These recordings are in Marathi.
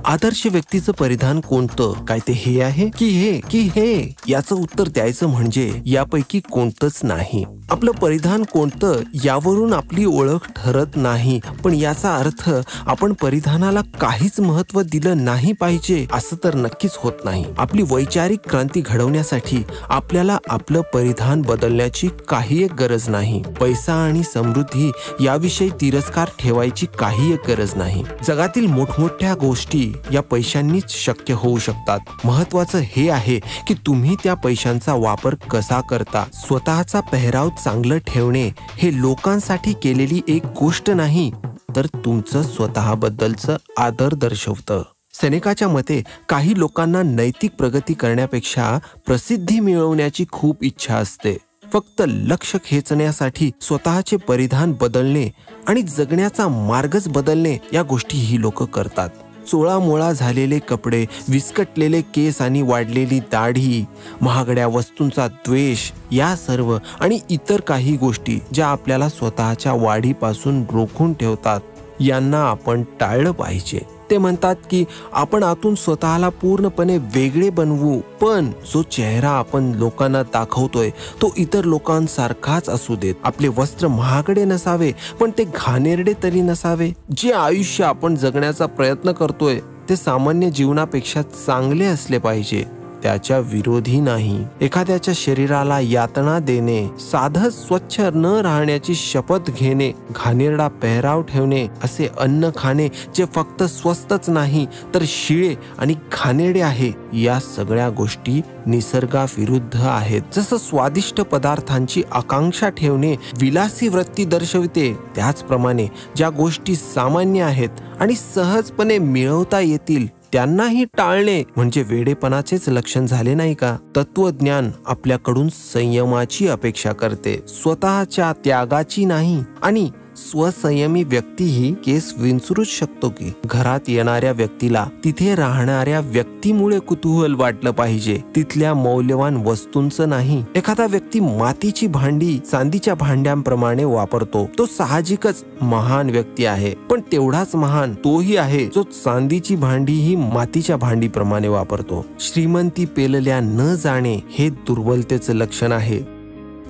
आदर्श व्यक्तीचं परिधान कोणतं? काय ते हे आहे की हे? याचं उत्तर द्यायचं म्हणजे यापैकी कोणतंच नाही. आपलं परिधान कोणतं यावरून आपली ओळख ठरत नाही, पण याचा अर्थ आपण परिधानाला काहीच महत्त्व दिलं नाही पाहिजे असं तर नक्कीच होत नाही. आपली वैचारिक क्रांती घडवण्यासाठी आपल्याला आपलं परिधान बदलण्याची काही एक गरज नाही. पैसा आणि समृद्धी याविषयी तिरस्कार ठेवायची काही एक गरज नाही. जगातील मोठमोठ्या गोष्टी या पैशांनीच शक्य होऊ शकतात. महत्त्वाचं हे आहे की तुम्ही त्या पैशांचा वापर कसा करता. स्वतःचा पेहराव चांगलं ठेवणे हे लोकांसाठी केलेली एक गोष्ट नाही, तर तुमचं स्वतःबद्दलचं आदर दर्शवतं. सेनेकाच्या मते काही लोकांना नैतिक प्रगती करण्यापेक्षा प्रसिद्धी मिळवण्याची खूप इच्छा असते. फक्त लक्ष खेचण्यासाठी स्वतःचे परिधान बदलणे आणि जगण्याचा मार्गच बदलणे या गोष्टी ही लोक करतात. चोळामोळा झालेले कपडे, विस्कटलेले केस आणि वाढलेली दाढी, महागड्या वस्तूंचा द्वेष, या सर्व आणि इतर काही गोष्टी ज्या आपल्याला स्वतःच्या वाढीपासून रोखून ठेवतात, यांना आपण टाळलं पाहिजे. ते म्हणतात की आपण आतून स्वतःला पूर्णपणे वेगळे बनवू, पण जो चेहरा आपण लोकांना दाखवतोय तो इतर लोकांसारखाच असू देत. आपले वस्त्र महागडे नसावे, पण ते घाणेरडे तरी नसावे. जे आयुष्य आपण जगण्याचा प्रयत्न करतोय ते सामान्य जीवनापेक्षा चांगले असले पाहिजे, त्याच्या विरोधी नाही. एखाद्याच्या शरीराला यातना देणे, साधं स्वच्छ न राहण्याची शपथ घेणे, घाणेरडा पेहराव ठेवणे, असे अन्न खाणे जे फक्त स्वस्तच नाही तर शिळे आणि घाणेरडे आहे, या सगळ्या गोष्टी निसर्गाविरुद्ध आहेत. जसं स्वादिष्ट पदार्थांची आकांक्षा ठेवणे विलासी वृत्ती दर्शवते, त्याचप्रमाणे ज्या गोष्टी सामान्य आहेत आणि सहजपणे मिळवता येतील त्यांनाही टाळणे म्हणजे वेडेपणाचेच लक्षण झाले नाही का? तत्वज्ञान आपल्याकडून संयमाची अपेक्षा करते, स्वतःच्या त्यागाची नाही. आणि स्वसंयमी व्यक्ती ही केस विंचरूच शकतो की. घरात येणाऱ्या व्यक्तीला तिथे राहणाऱ्या व्यक्तीमुळे कुतूहल वाटलं पाहिजे, तिथल्या मौल्यवान वस्तूंचं नाही. एखादा व्यक्ती मातीची भांडी चांदीच्या भांड्यांप्रमाणे वापरतो, तो साहजिकच महान व्यक्ती आहे, पण तेवढाच महान तोही आहे जो चांदीची भांडी ही मातीच्या भांडीप्रमाणे वापरतो. श्रीमंती पेलल्या न जाणे हे दुर्बलतेचं लक्षण आहे.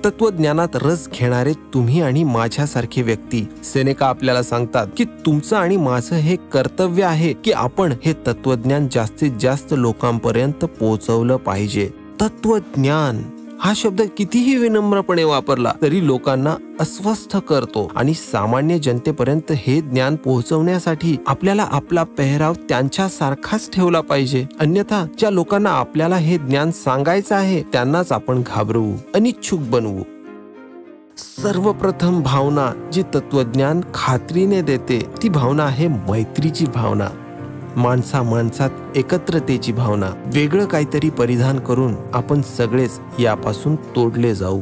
तत्वज्ञानात रस घेणारे तुम्ही आणि माझ्यासारखे व्यक्ती, सेनेका आपल्याला सांगतात की तुमचं आणि माझं हे कर्तव्य आहे की आपण हे तत्वज्ञान जास्तीत जास्त लोकांपर्यंत पोहोचवलं पाहिजे. तत्वज्ञान हा शब्द कितीही विनम्रपणे वापरला तरी लोकांना अस्वस्थ करतो आणि सामान्य जनतेपर्यंत हे ज्ञान पोहोचवण्यासाठी आपल्याला आपला पेहराव त्यांच्यासारखाच ठेवला पाहिजे. अन्यथा ज्या लोकांना आपल्याला हे ज्ञान सांगायचं आहे त्यांनाच आपण घाबरवू, अनिच्छुक बनवू. सर्वप्रथम भावना जी तत्वज्ञान खात्रीने देते ती भावना आहे मैत्रीची भावना, माणसात एकत्रतेची भावना. वेगळं काहीतरी परिधान करून आपण सगळेच यापासून तोडले जाऊ.